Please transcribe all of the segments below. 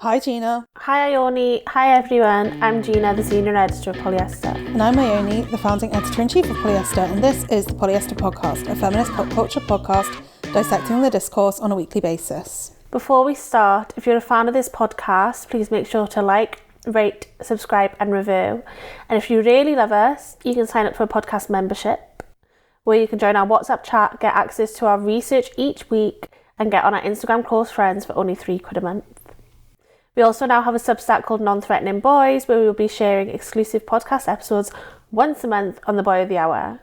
Hi Gina. Hi Ione. Hi everyone. I'm Gina, the Senior Editor of Polyester. And I'm Ione, the Founding Editor-in-Chief of Polyester, and this is the Polyester Podcast, a feminist pop culture podcast dissecting the discourse on a weekly basis. Before we start, if you're a fan of this podcast, please make sure to like, rate, subscribe and review. And if you really love us, you can sign up for a podcast membership where you can join our WhatsApp chat, get access to our research each week and get on our Instagram close friends for only £3 a month. We also now have a Substack called Non-Threatening Boys where we will be sharing exclusive podcast episodes once a month on the Boy of the Hour.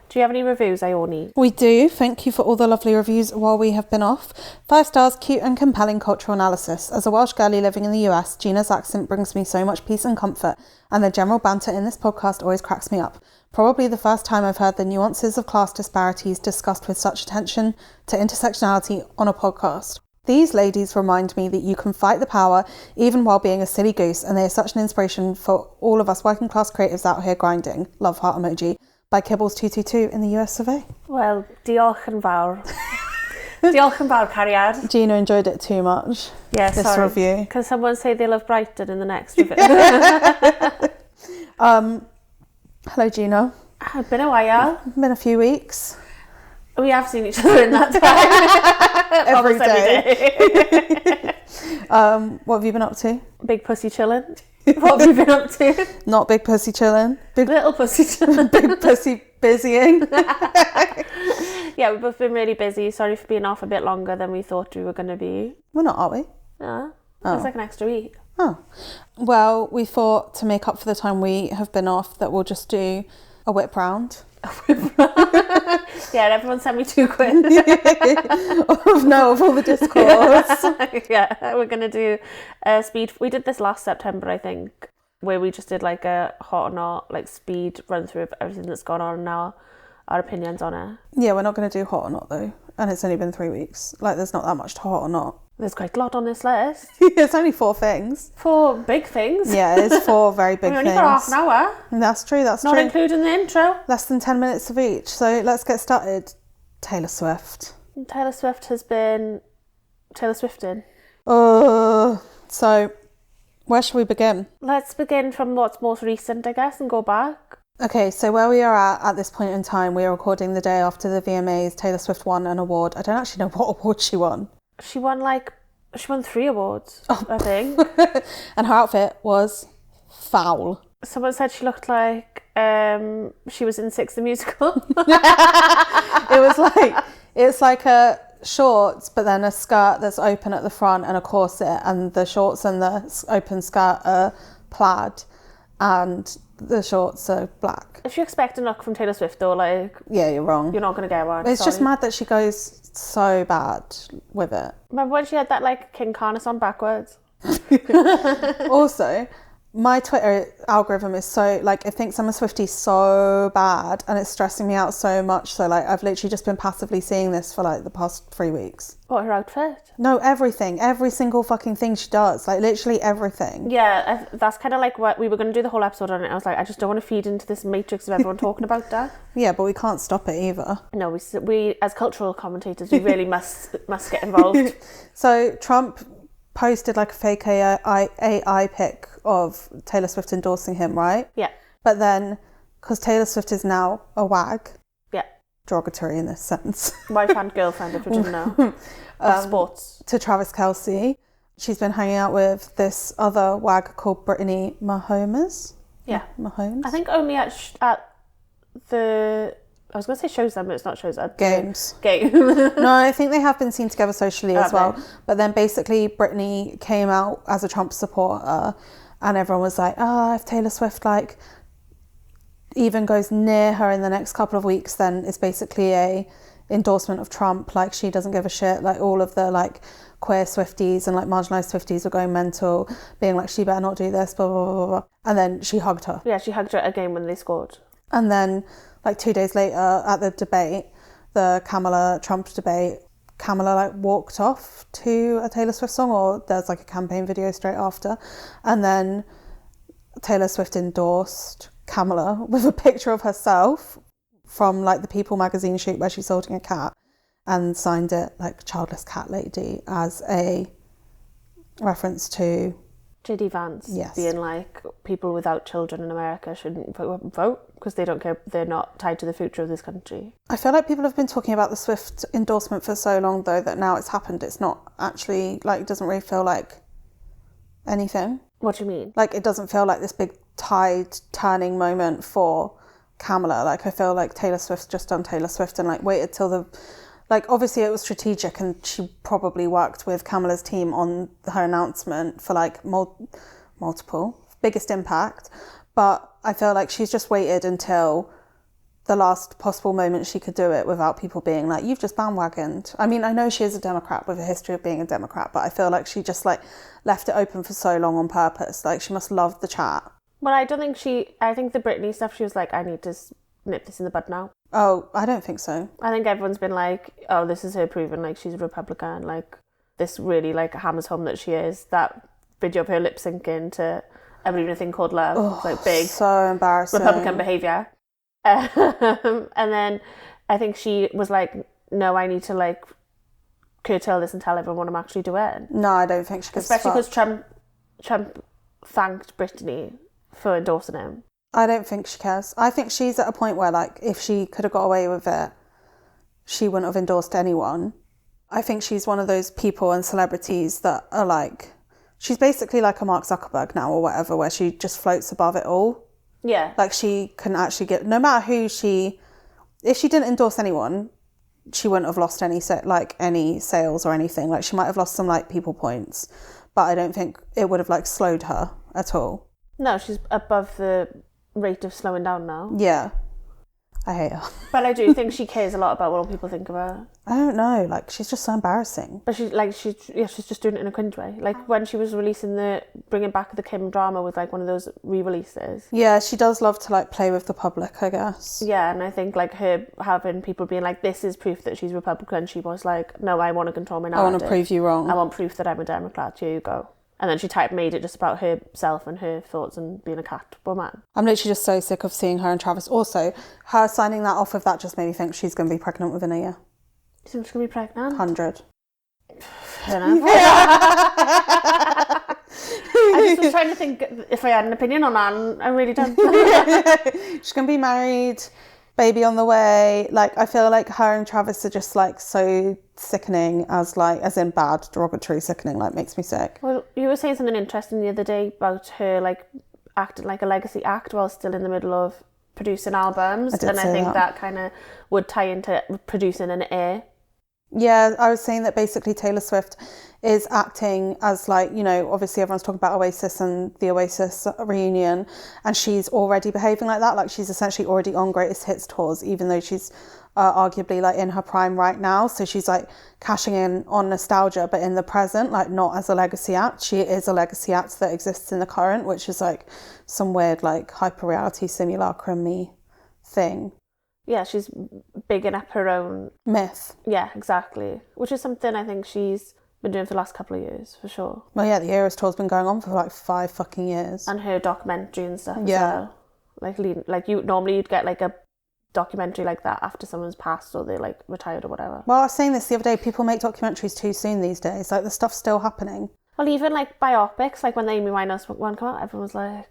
Do you have any reviews, Ione? We do. Thank you for all the lovely reviews while we have been off. 5 stars, cute and compelling cultural analysis. As a Welsh girlie living in the US, Gina's accent brings me so much peace and comfort, and the general banter in this podcast always cracks me up. Probably the first time I've heard the nuances of class disparities discussed with such attention to intersectionality on a podcast. These ladies remind me that you can fight the power even while being a silly goose, and they are such an inspiration for all of us working class creatives out here grinding. Love heart emoji. By Kibbles222 in the US of A. Well, diolch yn fawr. Diolch yn fawr, cariad. Gina enjoyed it too much. Yeah, this sorry. review. Can someone say they love Brighton in the next review? Hello Gina. It's been a while. Been a few weeks. We have seen each other in that time. Every day. What have you been up to? Big pussy chilling. What have you been up to? Not big pussy chilling. Little pussy chilling. Big pussy busying. Yeah, we've both been really busy. Sorry for being off a bit longer than we thought we were going to be. We're not, are we? No. It's like an extra week. Oh. Well, we thought to make up for the time we have been off that we'll just do a whip round. Yeah, everyone sent me £2. Of all the discourse. Yeah, we're going to do a speed. We did this last September, I think, where we just did like a hot or not, like speed run through of everything that's gone on and our opinions on it. Yeah, we're not going to do hot or not though. And it's only been 3 weeks. Like, there's not that much to hot or not. There's quite a lot on this list. It's only 4 things. 4 big things. Yeah, it's 4 very big things. We only got half an hour. That's true, that's not true. Not including the intro. Less than 10 minutes of each. So let's get started. Taylor Swift. Taylor Swift has been Taylor Swifting. So where shall we begin? Let's begin from what's most recent, I guess, and go back. Okay, so where we are at this point in time, we are recording the day after the VMAs. Taylor Swift won an award. I don't actually know what award she won. She won 3 awards, I think. And her outfit was foul. Someone said she looked like she was in Six the Musical. It's like a shorts, but then a skirt that's open at the front and a corset, and the shorts and the open skirt are plaid, and the shorts are black. If you expect a look from Taylor Swift, though, yeah, you're wrong. You're not going to get one. It's just mad that she goes so bad with it. Remember when she had that King Carnes on backwards? Also, my Twitter algorithm is so it thinks I'm a Swiftie so bad, and it's stressing me out so much. So I've literally just been passively seeing this for the past 3 weeks. What, her outfit? No, everything, every single fucking thing she does, literally everything. Yeah, that's kind of what we were going to do the whole episode on it. I was like, I just don't want to feed into this matrix of everyone talking about that. Yeah, but we can't stop it either. No, we as cultural commentators, we really must get involved. So Trump posted a fake AI pic of Taylor Swift endorsing him, right? Yeah. But then, because Taylor Swift is now a wag, yeah, derogatory in this sense. Wife and girlfriend, if you didn't know. Sports. To Travis Kelce, she's been hanging out with this other wag called Brittany Mahomes. Yeah. Mahomes? I think only at the... I was going to say shows them, but it's not shows them. Games. No, I think they have been seen together socially as well. But then basically Britney came out as a Trump supporter, and everyone was like, if Taylor Swift even goes near her in the next couple of weeks, then it's basically a endorsement of Trump. She doesn't give a shit. All of the queer Swifties and marginalised Swifties were going mental, being she better not do this, blah, blah, blah, blah. And then she hugged her. Yeah, she hugged her again when they scored. And then 2 days later at the debate, the Kamala Trump debate, Kamala walked off to a Taylor Swift song, or there's a campaign video straight after, and then Taylor Swift endorsed Kamala with a picture of herself from the People magazine shoot where she's holding a cat, and signed it childless cat lady as a Reference to J.D. Vance Yes. being like, people without children in America shouldn't vote because they don't care, they're not tied to the future of this country. I feel like people have been talking about the Swift endorsement for so long, though, that now it's happened. It's not actually, like, it doesn't really feel like anything. What do you mean? Like, it doesn't feel like this big tide turning moment for Kamala. Like, I feel like Taylor Swift's just done Taylor Swift and, like, waited till the... Like, obviously it was strategic and she probably worked with Kamala's team on her announcement for, like, multiple, biggest impact. But I feel like she's just waited until the last possible moment she could do it without people being like, you've just bandwagoned. I mean, I know she is a Democrat with a history of being a Democrat, but I feel like she just, like, left it open for so long on purpose. Like, she must love the chat. Well, I don't think I think the Britney stuff, she was like, I need to nip this in the bud now. Oh, I don't think so. I think everyone's been like, oh, this is her proving, like, she's a Republican. Like, this really, like, hammers home that she is. That video of her lip syncing to I Believe in a Thing Called Love. Oh, it's like big. So embarrassing. Republican behaviour. And then I think she was like, no, I need to, like, curtail this and tell everyone what I'm actually doing. No, I don't think she could. Especially because Trump thanked Britney for endorsing him. I don't think she cares. I think she's at a point where, like, if she could have got away with it, she wouldn't have endorsed anyone. I think she's one of those people and celebrities that are like, she's basically like a Mark Zuckerberg now or whatever, where she just floats above it all. Yeah. Like, she can actually get, no matter who if she didn't endorse anyone, she wouldn't have lost any sales or anything. Like, she might have lost some, like, people points, but I don't think it would have, like, slowed her at all. No, she's above the rate of slowing down now. Yeah. I hate her. But I do think she cares a lot about what all people think of her. I don't know, like, she's just so embarrassing. But she's just doing it in a cringe way. Like, when she was bringing back the Kim drama with, like, one of those re-releases. Yeah, she does love to, like, play with the public, I guess. Yeah, and I think, like, her having people being like, this is proof that she's Republican, she was like, no, I want to control my narrative. I want to prove you wrong. I want proof that I'm a Democrat, here you go. And then she made it just about herself and her thoughts and being a cat woman. I'm literally just so sick of seeing her and Travis. Also, her signing that off of that just made me think she's going to be pregnant within a year. You think she's going to be pregnant? 100. I don't know. I just was trying to think if I had an opinion on that, and I really don't. She's going to be married, baby on the way. Like, I feel like her and Travis are just, like, so sickening, as in bad, derogatory sickening, like, makes me sick. Well, you were saying something interesting the other day about her, like, acting like a legacy act while still in the middle of producing albums. I think that kind of would tie into producing an heir. Yeah, I was saying that basically Taylor Swift is acting as, like, you know, obviously everyone's talking about Oasis and the Oasis reunion, and she's already behaving like that. Like, she's essentially already on greatest hits tours, even though she's arguably, like, in her prime right now. So she's, like, cashing in on nostalgia, but in the present, like, not as a legacy act. She is a legacy act that exists in the current, which is, like, some weird, like, hyper reality simulacrum-y thing. Yeah, she's bigging up her own myth. Yeah, exactly. Which is something I think she's been doing for the last couple of years, for sure. Well, yeah, the Eras tour's been going on for, like, 5 fucking years. And her documentary and stuff as well. Like, you'd get, like, a documentary like that after someone's passed or they, like, retired or whatever. Well, I was saying this the other day, people make documentaries too soon these days. Like, the stuff's still happening. Well, even, like, biopics, like when the Amy Winehouse one came out, everyone was like...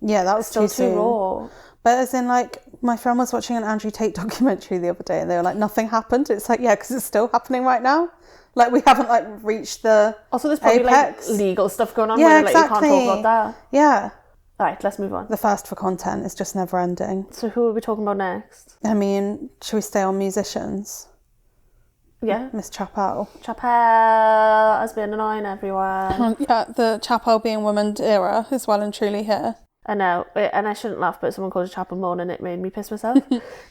Yeah, that was still too raw. But as in, like, my friend was watching an Andrew Tate documentary the other day and they were like, nothing happened. It's like, yeah, because it's still happening right now. Like, we haven't, like, reached the Also, there's probably, apex. Like, legal stuff going on where, like, you can't talk about that. Yeah. All right, let's move on. The thirst for content is just never ending. So who are we talking about next? I mean, should we stay on musicians? Yeah. Miss Chappell. Chappell has been annoying everyone. Yeah, the Chappell being woman era is well and truly here. I know, and I shouldn't laugh, but someone called her Chappell Roan and it made me piss myself.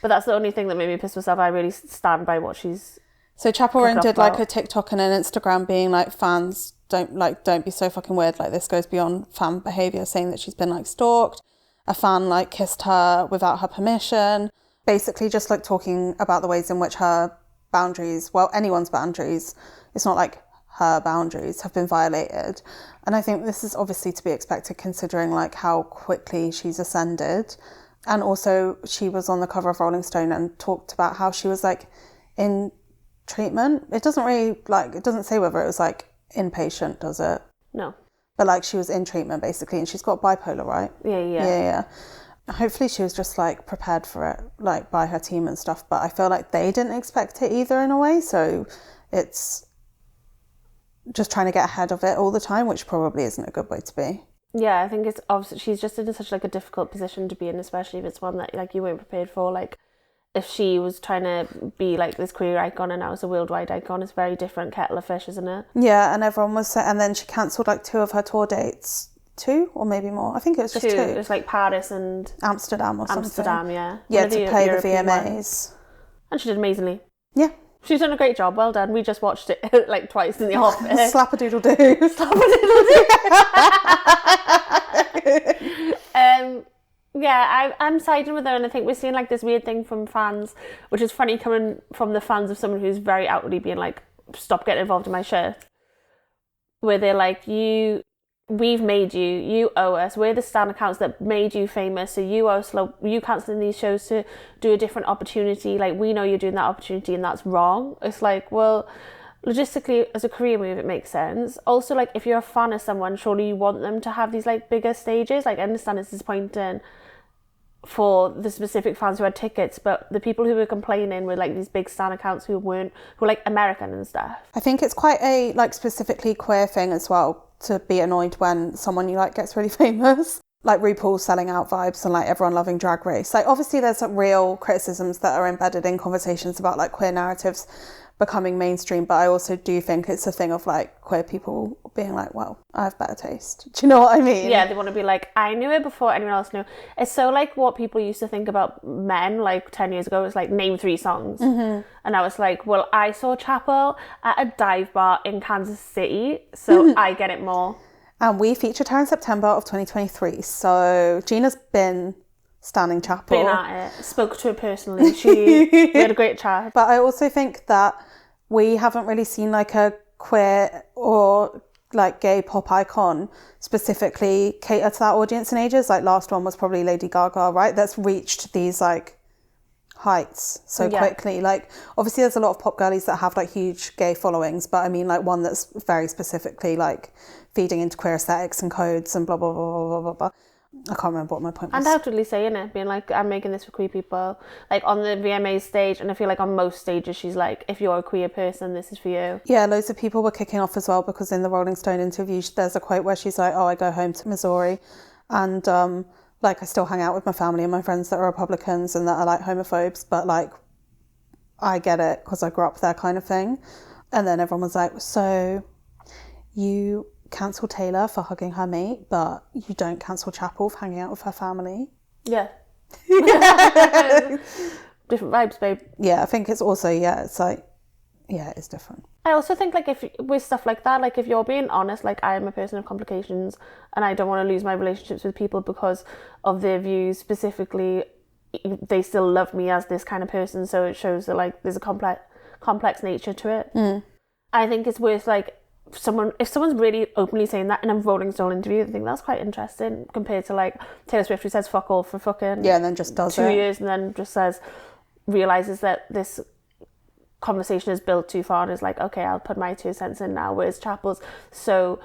But that's the only thing that made me piss myself. I really stand by what she's... So Chappell Roan did, like, a TikTok and an Instagram being like, fans, don't be so fucking weird. Like, this goes beyond fan behaviour, saying that she's been, like, stalked. A fan, like, kissed her without her permission. Basically just, like, talking about the ways in which her boundaries, well, anyone's boundaries, it's not like her boundaries, have been violated. And I think this is obviously to be expected considering, like, how quickly she's ascended. And also she was on the cover of Rolling Stone and talked about how she was, like, in treatment. It doesn't really, like, it doesn't say whether it was, like, inpatient, does it? No. But like she was in treatment basically, and she's got bipolar, right? Yeah. Hopefully she was just like prepared for it, like by her team and stuff, but I feel like they didn't expect it either in a way, so it's just trying to get ahead of it all the time, which probably isn't a good way to be. Yeah, I think it's obviously she's just in such like a difficult position to be in, especially if it's one that like you weren't prepared for. Like if she was trying to be like this queer icon and now it's a worldwide icon, it's a very different kettle of fish, isn't it? Yeah, and everyone was and then she cancelled like 2 of her tour dates. 2 or maybe more. I think it was just 2. It was like Paris and Amsterdam or something. Amsterdam, yeah. Yeah, to play the VMAs. Ones. And she did amazingly. Yeah. She's done a great job. Well done. We just watched it like twice in the office. Slap-a-doodle-doo. Slap-a-doodle-doo. Yeah, I'm siding with her, and I think we're seeing like this weird thing from fans, which is funny coming from the fans of someone who's very outwardly being like, stop getting involved in my shit. Where they're like, we've made you, you owe us, we're the stan accounts that made you famous, so you owe us, you cancelling these shows to do a different opportunity, like we know you're doing that opportunity and that's wrong. It's like, well, logistically as a career move it makes sense. Also, like if you're a fan of someone, surely you want them to have these like bigger stages. Like I understand it's disappointing for the specific fans who had tickets, but the people who were complaining were like these big stan accounts who were like American and stuff. I think it's quite a like specifically queer thing as well to be annoyed when someone you like gets really famous, like RuPaul's selling out vibes and like everyone loving Drag Race. Like obviously there's some real criticisms that are embedded in conversations about like queer narratives becoming mainstream, but I also do think it's a thing of like queer people being like, well, I have better taste. Do you know what I mean? Yeah, they want to be like, I knew it before anyone else knew. It's so like what people used to think about men like 10 years ago was like, name 3 songs. Mm-hmm. And I was like, well, I saw Chappell at a dive bar in Kansas City, so I get it more. And we featured her in September of 2023, so Gina's been standing Chappell. Been at it. Spoke to her personally. We had a great chat. But I also think that we haven't really seen like a queer or like gay pop icon specifically cater to that audience in ages. Like last one was probably Lady Gaga, right? That's reached these like heights so quickly. Like obviously there's a lot of pop girlies that have like huge gay followings, but I mean like one that's very specifically like feeding into queer aesthetics and codes and blah blah blah blah blah blah. I can't remember what my point was. Undoubtedly saying it, being like, I'm making this for queer people. Like on the VMA stage, and I feel like on most stages she's like, if you're a queer person, this is for you. Yeah, loads of people were kicking off as well because in the Rolling Stone interview there's a quote where she's like, oh, I go home to Missouri and like I still hang out with my family and my friends that are Republicans and that are like homophobes, but like I get it because I grew up there kind of thing. And then everyone was like, so you cancel Taylor for hugging her mate, but you don't cancel Chappell for hanging out with her family. Yeah. Different vibes, babe. Yeah, I think it's also, it's like, it's different. I also think like if with stuff like that, like if you're being honest, like I am a person of complications and I don't want to lose my relationships with people because of their views specifically, they still love me as this kind of person, so it shows that like there's a complex nature to it. I think it's worth like if someone's really openly saying that in a Rolling Stone interview, I think that's quite interesting compared to like Taylor Swift who says fuck all for fucking and then just does 2 years and then just realizes that this conversation is built too far and is like, okay, I'll put my 2 cents in now, whereas Chappell's so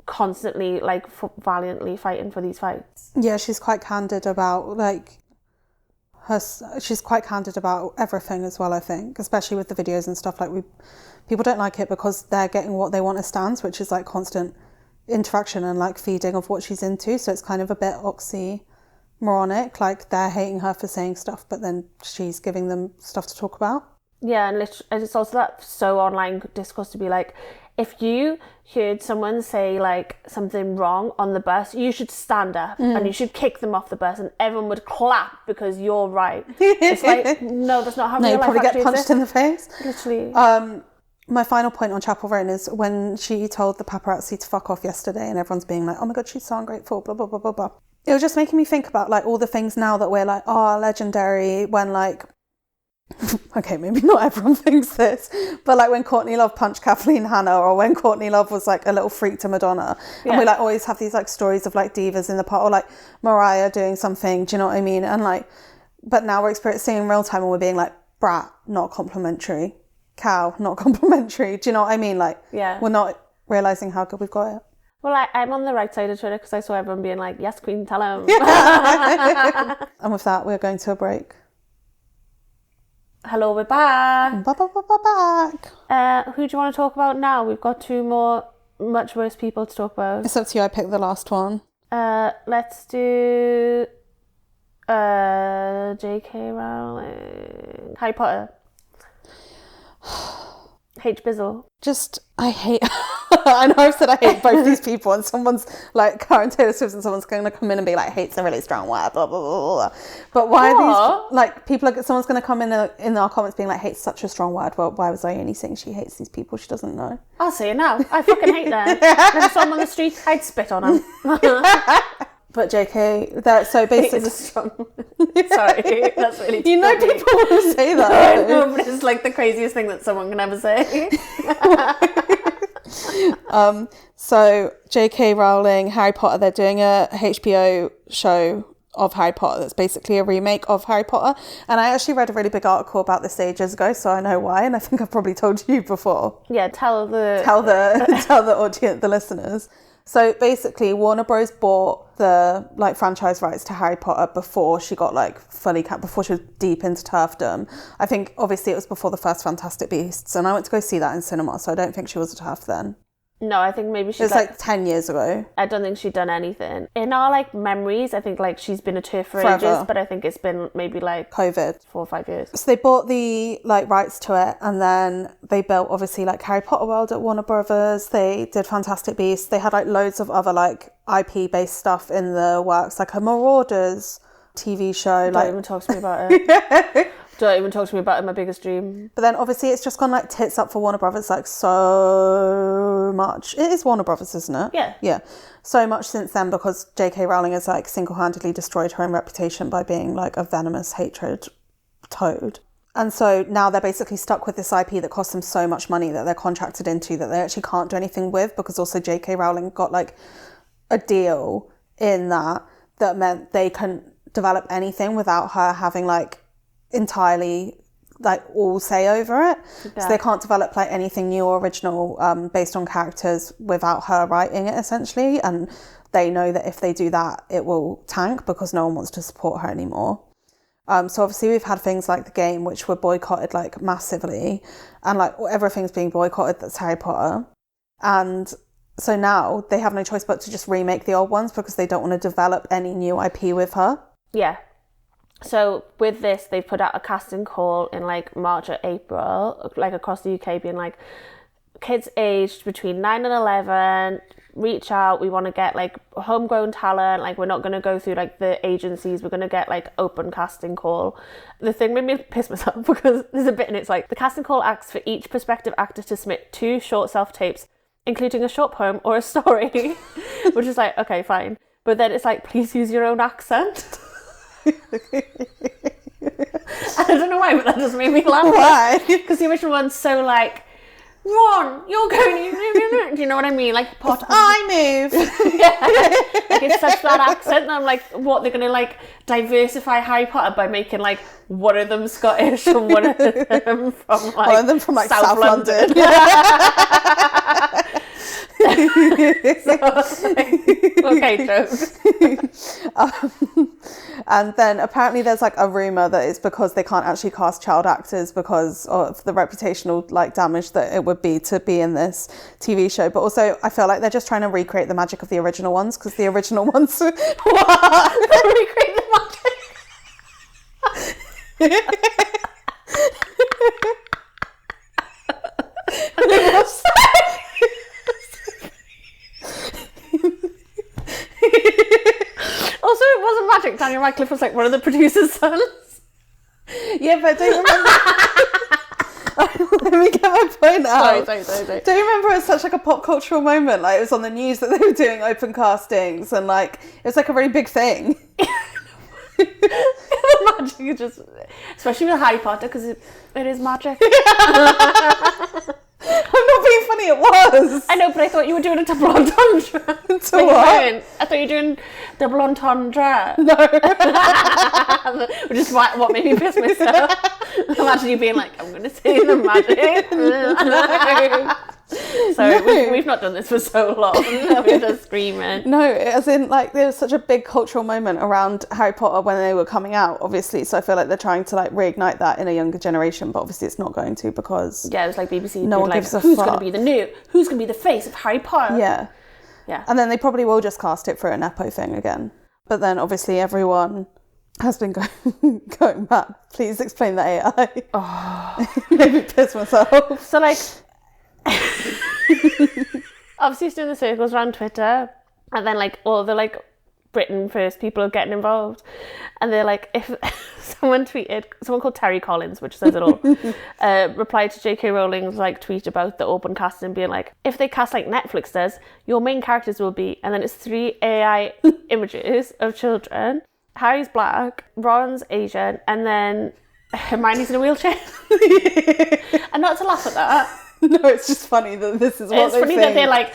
constantly like valiantly fighting for these fights. Yeah, she's quite candid about like she's quite candid about everything as well, I think, especially with the videos and stuff. Like people don't like it because they're getting what they want as stans, which is like constant interaction and like feeding of what she's into, so it's kind of a bit oxymoronic, like they're hating her for saying stuff but then she's giving them stuff to talk about. Yeah, and it's also that so online discourse to be like, if you heard someone say like something wrong on the bus, you should stand up and you should kick them off the bus and everyone would clap because you're right. It's like, no, that's not how real life actually is. No, you probably get punched in the face. Literally. My final point on Chappell Roan is when she told the paparazzi to fuck off yesterday and everyone's being like, oh my God, she's so ungrateful, blah, blah, blah, blah, blah. It was just making me think about like all the things now that we're like, oh, legendary, when like, okay, maybe not everyone thinks this, but like when Courtney Love punched Kathleen Hanna or when Courtney Love was like a little freak to Madonna. And we like always have these like stories of like divas in the part or like Mariah doing something, do you know what I mean? And like, but now we're experiencing in real time and we're being like, brat, not complimentary. cow, not complimentary. Do you know what I mean? Like, Yeah. we're not realising how good we've got it. Well, I'm on the right side of Twitter because I saw everyone being like, yes, Queen, tell him. And with that, we're going to a break. Hello, we're back. Back. Who do you want to talk about now? We've got two more much worse people to talk about. It's up to you. I picked the last one. Let's do J.K. Rowling. Harry Potter. H. Bizzle. I hate... I know I've said I hate both these people, and someone's like Karen Taylor Swift, and someone's going to come in and be like, hate's a really strong word, blah, blah, blah, blah. But why are these, like, someone's going to come in our comments being like, hate's such a strong word. Well, why was Ione saying she hates these people she doesn't know? I'll say it now. I fucking hate them. If I saw them on the street, I'd spit on them. But JK, so basically... Hate is a strong Sorry, that's really... You know people will say that. No, but it's like the craziest thing that someone can ever say. So J.K. Rowling, Harry Potter, they're doing a HBO show of Harry Potter that's basically a remake of Harry Potter. And I actually read a really big article about this ages ago, so I know why, and I think I've probably told you before. Yeah, tell the audience, the listeners. So basically, Warner Bros. Bought the franchise rights to Harry Potter before she got before she was deep into TERFdom. I think obviously it was before the first Fantastic Beasts, and I went to go see that in cinema, so I don't think she was a TERF then. No, I think maybe It was 10 years ago. I don't think she'd done anything. In our memories, I think she's been a TERF for Forever. ages, but I think it's been maybe COVID. 4 or 5 years. So they bought the rights to it, and then they built obviously Harry Potter World at Warner Brothers. They did Fantastic Beasts. They had loads of other IP based stuff in the works, like a Marauders TV show. Don't even talk to me about it. Don't even talk to me about it, my biggest dream. But then obviously it's just gone tits up for Warner Brothers so much. It is Warner Brothers, isn't it? Yeah. Yeah. So much since then, because J.K. Rowling has single-handedly destroyed her own reputation by being a venomous hatred toad. And so now they're basically stuck with this IP that costs them so much money that they're contracted into that they actually can't do anything with, because also J.K. Rowling got a deal in that meant they couldn't develop anything without her having entirely all say over it. Yeah. So they can't develop anything new or original based on characters without her writing it, essentially, and they know that if they do that it will tank because no one wants to support her anymore. So obviously we've had things like the game, which were boycotted massively, and everything's being boycotted that's Harry Potter, and so now they have no choice but to just remake the old ones because they don't want to develop any new IP with her. Yeah. So with this, they put out a casting call in March or April, across the UK, being kids aged between 9 and 11, reach out. We want to get homegrown talent. We're not going to go through the agencies. We're going to get open casting call. The thing made me piss myself because there's a bit in it's the casting call asks for each prospective actor to submit 2 short self-tapes, including a short poem or a story, which is okay, fine. But then it's please use your own accent. I don't know why, but that just made me laugh. Why? Because the original one's so Ron, you're going. Do you know what I mean? Potter. I move. Yeah. It's such that accent. And I'm what, they're gonna diversify Harry Potter by making one of them Scottish and one of them from one of them from South London. Okay, jokes. And then apparently there's a rumour that it's because they can't actually cast child actors because of the reputational damage that it would be to be in this TV show. But also I feel they're just trying to recreate the magic of the original ones, because the original ones recreate the magic. Also, it wasn't magic. Daniel Radcliffe was one of the producer's sons. Yeah, but don't you remember? Let me get my point out. Sorry. Don't you remember it was such a pop cultural moment? It was on the news that they were doing open castings, and it was a really big thing. The magic is just, especially with Harry Potter, because it is magic. I'm not being funny, it was. I know, but I thought you were doing a double entendre. To what? I thought you were doing double entendre. No. Which is what made me piss myself. Imagine you being like, I'm going to say the magic. Sorry, No. we've not done this for so long. We're just screaming. No, as in, like, there was such a big cultural moment around Harry Potter when they were coming out, obviously. So I feel like they're trying to, like, reignite that in a younger generation, but obviously it's not going to because... Yeah, it was like BBC. No one like, gives a who's fuck. going to be who's going to be the face of Harry Potter? Yeah. Yeah. And then they probably will just cast it for a Nepo thing again. But then, obviously, everyone has been going mad. Please explain the AI. Oh. Made me piss myself. So, like... Obviously it's doing the circles around Twitter, and then like all the like Britain First people are getting involved, and they're like, if someone called Terry Collins, which says it all, replied to J.K. Rowling's like tweet about the open casting, being like, if they cast like Netflix does, your main characters will be, and then it's 3 AI images of children. Harry's black, Ron's Asian, and then Hermione's in a wheelchair. And not to laugh at that. No, it's just funny that this is what It's funny that they're like,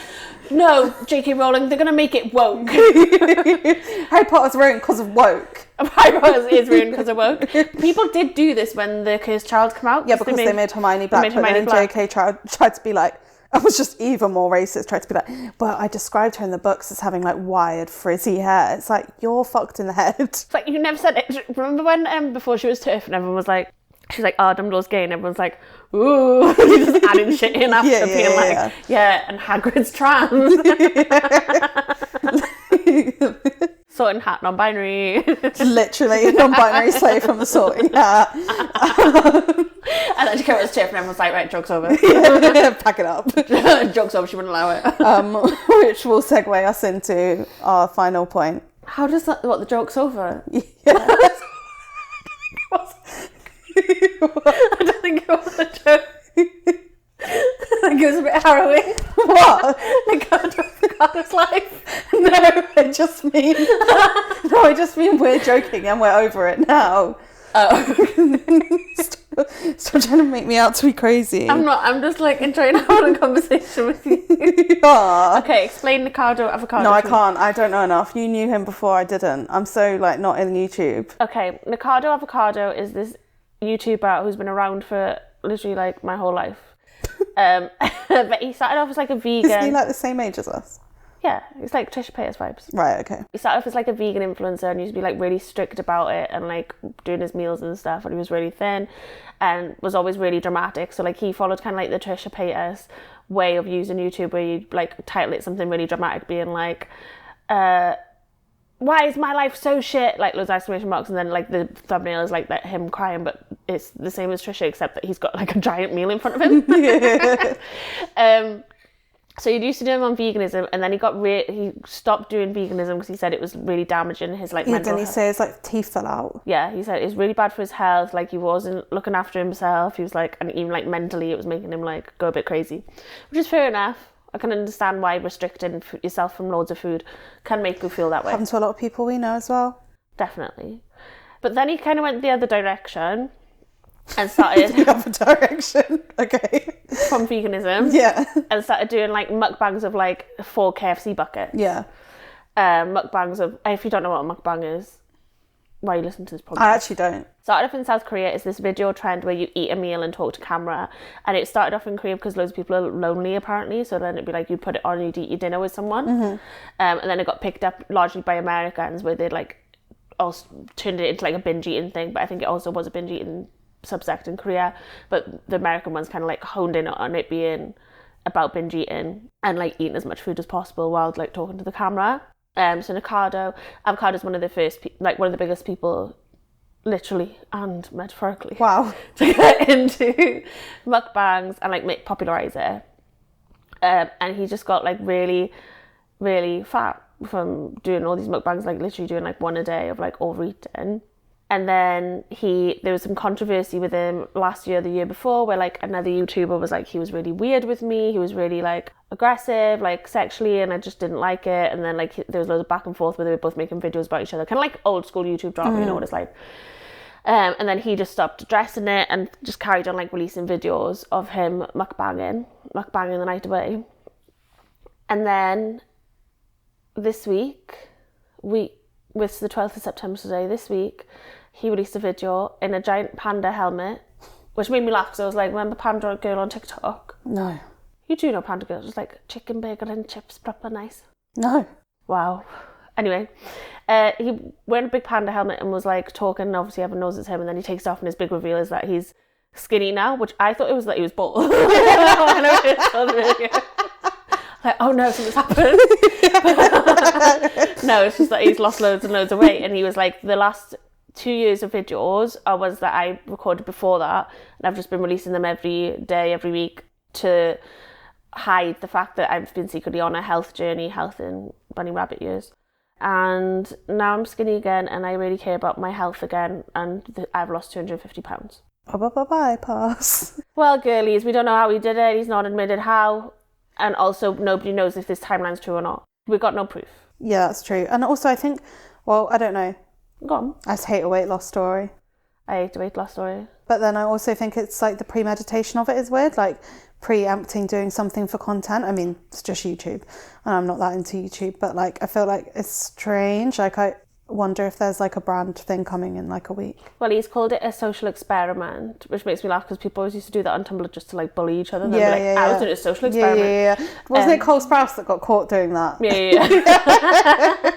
no, J.K. Rowling, they're going to make it woke. Harry Potter's ruined because of woke. Harry Potter is ruined because of woke. People did do this when the Cursed Child came out. Yeah, because they made Hermione black, but then J.K. tried to be like, I was just even more racist, tried to be like, well, I described her in the books as having like wired, frizzy hair. It's like, you're fucked in the head. It's like, you never said it. Remember when before she was TERF and everyone was like, she's like, oh, Dumbledore's gay, and everyone's like, ooh, just adding shit in after being like, and Hagrid's trans. Sorting hat, non-binary. Literally, non-binary slave from the sorting hat. And then she came out to TERF and everyone's like, right, joke's over. Pack it up. Joke's over, she wouldn't allow it. Which will segue us into our final point. How does that, the joke's over? Yeah. I don't think it was a joke. I think it was a bit harrowing. What? Nikocado Avocado's life. No, I just mean we're joking and we're over it now. Oh. Stop trying to make me out to be crazy. I'm not, I'm just like enjoying having a conversation with you. Yeah. Okay, explain Nikocado Avocado. No, I can't. I don't know enough. You knew him before I didn't. I'm so like not in YouTube. Okay, Nikocado Avocado is this YouTuber who's been around for literally like my whole life. But he started off as like a vegan. Isn't he like the same age as us? Yeah, it's like Trisha Paytas vibes. Right, okay. He started off as like a vegan influencer and used to be like really strict about it and like doing his meals and stuff, and he was really thin and was always really dramatic. So like he followed kind of like the Trisha Paytas way of using YouTube, where you like title it something really dramatic, being like, why is my life so shit? Like loads of exclamation marks, and then like the thumbnail is like that him crying, but it's the same as Trisha except that he's got like a giant meal in front of him. So he used to do him on veganism, and then he stopped doing veganism because he said it was really damaging his like mental Didn't he say his like teeth fell out? Yeah, he said it was really bad for his health. Like he wasn't looking after himself. He was like, and even like mentally, it was making him like go a bit crazy, which is fair enough. I can understand why restricting yourself from loads of food can make you feel that way. Happened to a lot of people we know as well. Definitely. But then he kind of went the other direction and started the other direction. Okay. From veganism. Yeah. And started doing like mukbangs of like 4 KFC buckets. Yeah. Mukbangs of, if you don't know what a mukbang is, why you listen to this podcast? I actually don't. Started off in South Korea. It's this video trend where you eat a meal and talk to camera, and it started off in Korea because loads of people are lonely apparently, so then it'd be like you'd put it on and you'd eat your dinner with someone. Mm-hmm. And then it got picked up largely by Americans, where they'd like also turned it into like a binge eating thing, but I think it also was a binge eating subsect in Korea, but the American ones kind of like honed in on it being about binge eating and like eating as much food as possible while like talking to the camera. So Nikocado Avocado is one of the first, like one of the biggest people, literally and metaphorically, wow, to get into mukbangs and like popularize it. And he just got like really, really fat from doing all these mukbangs, like literally doing like one a day of like overeating. And then there was some controversy with him last year, the year before, where like another YouTuber was like, he was really weird with me. He was really like aggressive, like sexually, and I just didn't like it. And then like there was loads of back and forth where they were both making videos about each other, kind of like old school YouTube drama, you know what it's like. And then he just stopped addressing it and just carried on like releasing videos of him mukbanging. like banging the night away. And then this week, with the 12th of September today, this week, he released a video in a giant panda helmet, which made me laugh because I was like, remember Panda Girl on TikTok? No. You do know Panda Girl. It's like chicken, bagel and chips, proper nice. No. Wow. Anyway, he wearing a big panda helmet and was like talking, and obviously everyone knows it's him, and then he takes it off and his big reveal is that he's skinny now, which I thought it was that he was bald. When I first saw the video. Like, oh no, something's happened. No, it's just that he's lost loads and loads of weight, and he was like, the last 2 years of videos are ones that I recorded before that, and I've just been releasing them every day, every week, to hide the fact that I've been secretly on a health journey, health in bunny rabbit years. And now I'm skinny again, and I really care about my health again, and I've lost 250 pounds. Bypass. Well, girlies, we don't know how he did it. He's not admitted how. And also, nobody knows if this timeline's true or not. We've got no proof. Yeah, that's true. And also, I think, well, I don't know. Go on. I just hate a weight loss story. I hate a weight loss story. But then I also think it's like the premeditation of it is weird. Like preempting doing something for content. I mean, it's just YouTube, and I'm not that into YouTube. But like, I feel like it's strange. Like, I wonder if there's like a brand thing coming in like a week. Well, he's called it a social experiment, which makes me laugh because people always used to do that on Tumblr just to like bully each other. And Yeah, be like, I was doing a social experiment. Yeah. Wasn't it Cole Sprouse that got caught doing that? Yeah.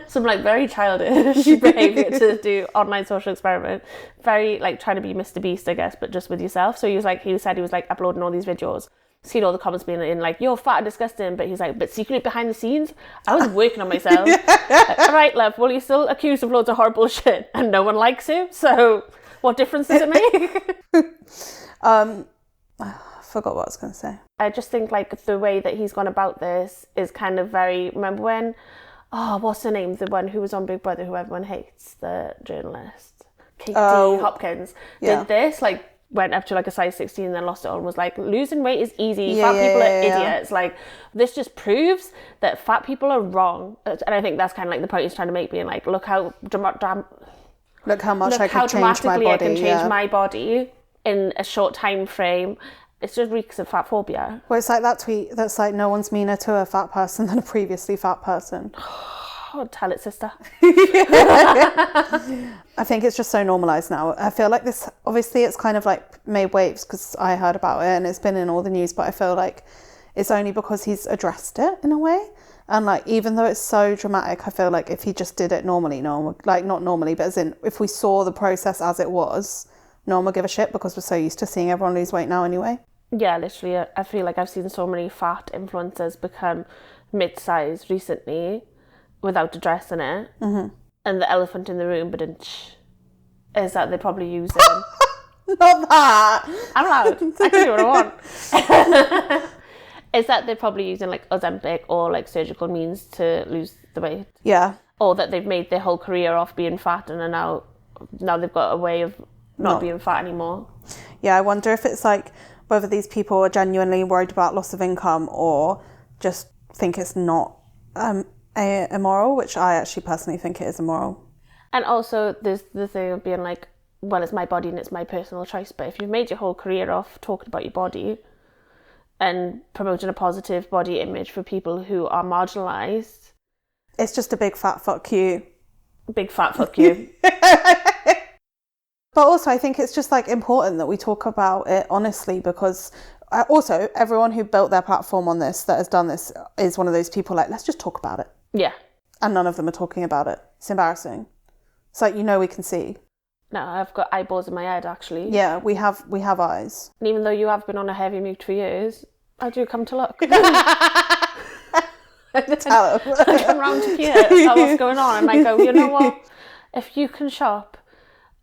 Some like very childish behaviour to do online social experiment. Very like trying to be Mr. Beast, I guess, but just with yourself. So he said he was like uploading all these videos. Seen all the comments being in like, you're fat and disgusting, but he's like, but secretly behind the scenes, I was working on myself. Like, all right, love, well, you're still accused of loads of horrible shit and no one likes you, so what difference does it make? I forgot what I was going to say. I just think like the way that he's gone about this is kind of very, remember when, what's her name, the one who was on Big Brother who everyone hates, the journalist, Katie Hopkins, did this, like, went up to like a size 16 and then lost it all and was like, losing weight is easy, fat people are idiots. Like, this just proves that fat people are wrong. And I think that's kind of like the point he's trying to make, being like, look how much I can change my body in a short time frame. It just reeks of fat phobia. Well, it's like that tweet that's like, no one's meaner to a fat person than a previously fat person. Oh, tell it, sister. I think it's just so normalised now. I feel like this, obviously it's kind of like made waves because I heard about it and it's been in all the news, but I feel like it's only because he's addressed it in a way. And like, even though it's so dramatic, I feel like if he just did it normally, no one would, like, not normally, but as in if we saw the process as it was, no one would give a shit because we're so used to seeing everyone lose weight now anyway. Yeah, literally. I feel like I've seen so many fat influencers become mid-sized recently without addressing it. Mm-hmm. And the elephant in the room, is that they're probably using... Not that! I'm allowed. I can do what I want. Is that they're probably using like Ozempic or like surgical means to lose the weight. Yeah. Or that they've made their whole career off being fat and are now they've got a way of not being fat anymore. Yeah, I wonder if it's like whether these people are genuinely worried about loss of income or just think it's not immoral, which I actually personally think it is immoral. And also there's the thing of being like, well, it's my body and it's my personal choice, but if you've made your whole career off talking about your body and promoting a positive body image for people who are marginalised, it's just a big fat fuck you. Big fat fuck you. But also I think it's just like important that we talk about it honestly, because also everyone who built their platform on this, that has done this, is one of those people like, let's just talk about it. Yeah. And none of them are talking about it. It's embarrassing. It's like, we can see. No, I've got eyeballs in my head, actually. Yeah, we have eyes. And even though you have been on a heavy mute for years, I do come to look. I come round to peer at what's going on, and I go, you know what? If you can shop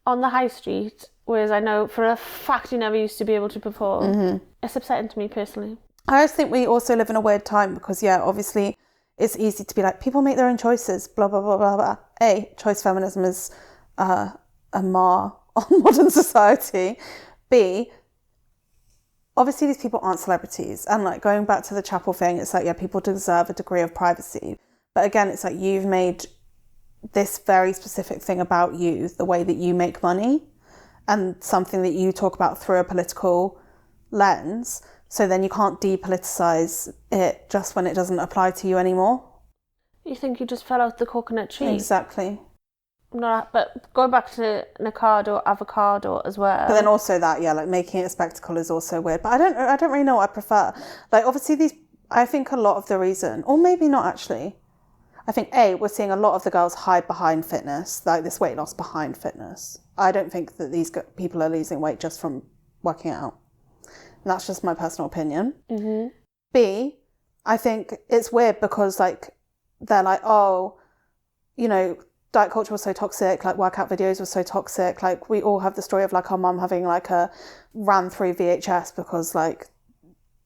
on the high street, whereas I know for a fact you never used to be able to before, it's upsetting to me personally. I just think we also live in a weird time because, obviously it's easy to be like, people make their own choices, blah, blah, blah, blah, blah. A, choice feminism is a mar on modern society. B, obviously these people aren't celebrities. And like going back to the Chappell thing, it's like, people deserve a degree of privacy. But again, it's like you've made this very specific thing about you, the way that you make money, and something that you talk about through a political lens. So then you can't depoliticize it just when it doesn't apply to you anymore. You think you just fell out the coconut tree? Exactly. But going back to Nikocado Avocado as well. But then also that, like making it a spectacle is also weird. But I don't really know what I prefer. Like obviously I think a lot of the reason, or maybe not actually, I think we're seeing a lot of the girls hide behind fitness, like this weight loss behind fitness. I don't think that these people are losing weight just from working out. And that's just my personal opinion. Mm-hmm. B, I think it's weird because like they're like, oh, you know, diet culture was so toxic, like workout videos were so toxic. Like we all have the story of like our mum having like a ran through VHS because like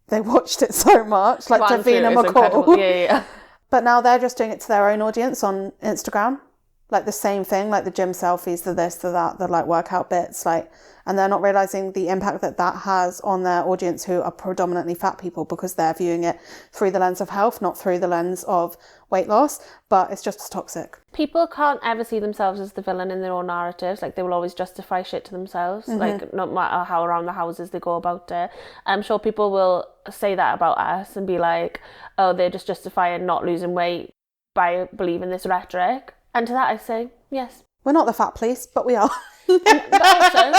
they watched it so much, like Davina McCall. Yeah. But now they're just doing it to their own audience on Instagram. Like the same thing, like the gym selfies, the this, the that, the like workout bits, like, and they're not realizing the impact that has on their audience who are predominantly fat people because they're viewing it through the lens of health, not through the lens of weight loss, but it's just as toxic. People can't ever see themselves as the villain in their own narratives. Like they will always justify shit to themselves, like no matter how around the houses they go about it. I'm sure people will say that about us and be like, oh, they're just justifying not losing weight by believing this rhetoric. And to that I say, yes. We're not the fat police, but we are. But also,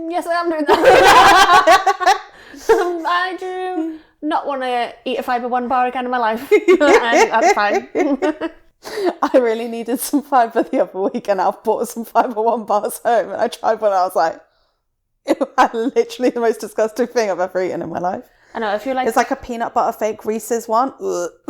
yes, I am doing that. I do not want to eat a Fibre One bar again in my life. That's fine. I really needed some fibre the other week and I've bought some Fibre One bars home and I tried one and I was like, it was literally the most disgusting thing I've ever eaten in my life. I know, if you like... It's like a peanut butter fake Reese's one.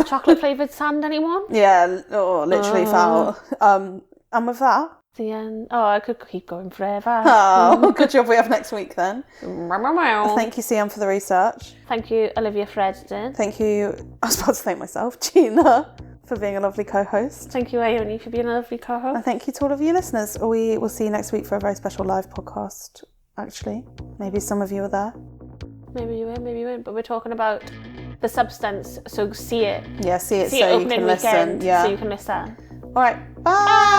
Chocolate flavoured sand, anyone? Yeah, literally foul. And with that... The end. Oh, I could keep going forever. Oh, good job we have next week then. Thank you, Sian, for the research. Thank you, Olivia Fredden. Thank you, I was about to thank myself, Gina, for being a lovely co-host. Thank you, Ione, for being a lovely co-host. And thank you to all of you listeners. We will see you next week for a very special live podcast, actually. Maybe some of you are there. Maybe you won't. But we're talking about the substance, so see it. Yeah, see it so you can listen. Yeah. So you can listen. All right, bye.